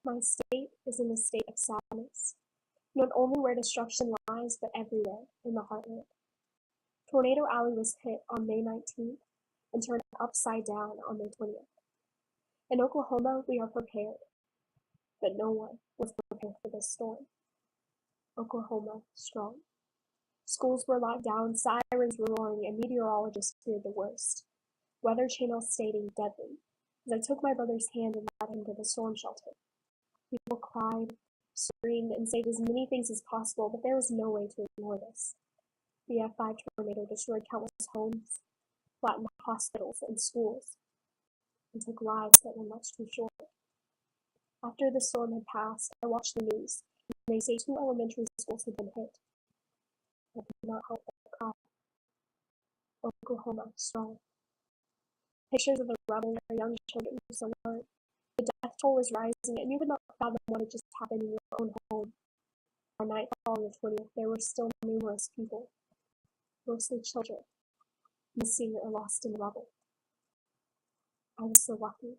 My state is in a state of sadness, not only where destruction lies, but everywhere in the heartland. Tornado Alley was hit on May 19th and turned upside down on May 20th. In Oklahoma, we are prepared, but no one was prepared for this storm. Oklahoma strong. Schools were locked down, sirens were roaring, and meteorologists feared the worst. Weather Channel stating deadly, as I took my brother's hand and led him to the storm shelter. People cried, screamed, and said as many things as possible, but there was no way to ignore this. The F5 tornado destroyed countless homes, flattened hospitals and schools, and took lives that were much too short. After the storm had passed, I watched the news, and they say 2 elementary schools had been hit. I could not help but cry. Oklahoma strong. Pictures of the rubble where young children were so hurt. The death toll is rising, and you could not fathom what had just happened in your own home. By night following the 20th, there were still numerous people, mostly children, missing or lost in the rubble. I was so lucky.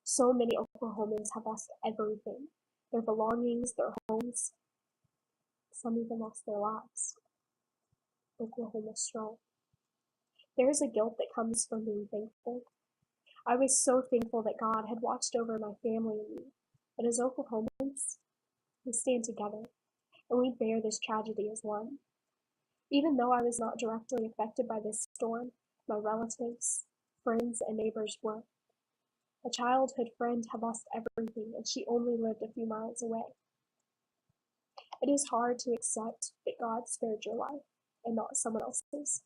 So many Oklahomans have lost everything, their belongings, their homes. Some even lost their lives. Oklahoma strong. There is a guilt that comes from being thankful. I was so thankful that God had watched over my family and me. But as Oklahomans, we stand together, and we bear this tragedy as one. Even though I was not directly affected by this storm, my relatives, friends, and neighbors were. A childhood friend had lost everything, and she only lived a few miles away. It is hard to accept that God spared your life and not someone else's.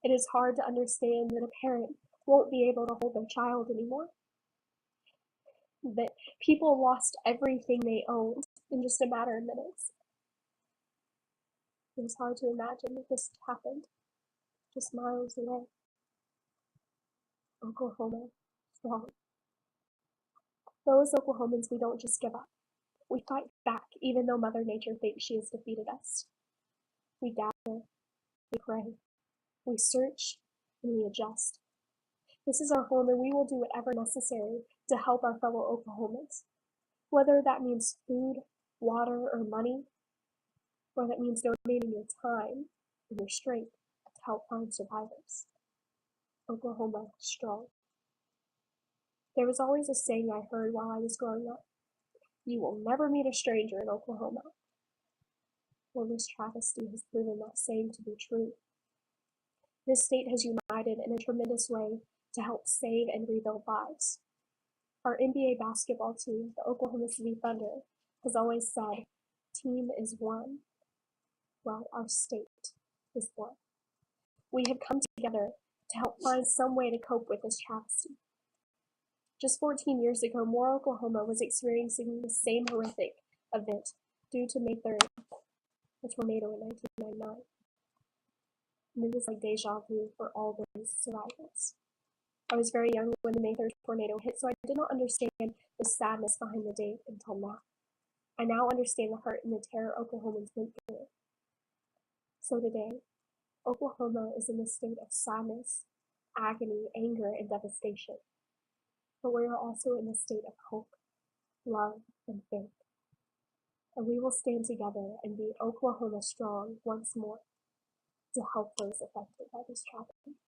It is hard to understand that a parent won't be able to hold their child anymore. That people lost everything they owned in just a matter of minutes. It is hard to imagine that this happened just miles away. Oklahoma strong. Though as Oklahomans, we don't just give up. We fight back, even though Mother Nature thinks she has defeated us. We gather, we pray, we search, and we adjust. This is our home, and we will do whatever necessary to help our fellow Oklahomans. Whether that means food, water, or money, or that means donating your time and your strength to help find survivors. Oklahoma strong. There was always a saying I heard while I was growing up. You will never meet a stranger in Oklahoma. Well, this travesty has proven that saying to be true. This state has united in a tremendous way to help save and rebuild lives. Our NBA basketball team, the Oklahoma City Thunder, has always said, team is one. Well, our state is one. We have come together to help find some way to cope with this travesty. Just 14 years ago, Moore, Oklahoma was experiencing the same horrific event due to May 30th, a tornado in 1999. And it was like deja vu for all those survivors. I was very young when the May 3rd tornado hit, so I did not understand the sadness behind the date until now. I now understand the hurt and the terror Oklahomans went through. So today, Oklahoma is in a state of sadness, agony, anger, and devastation. But we are also in a state of hope, love, and faith. And we will stand together and be Oklahoma strong once more to help those affected by this tragedy.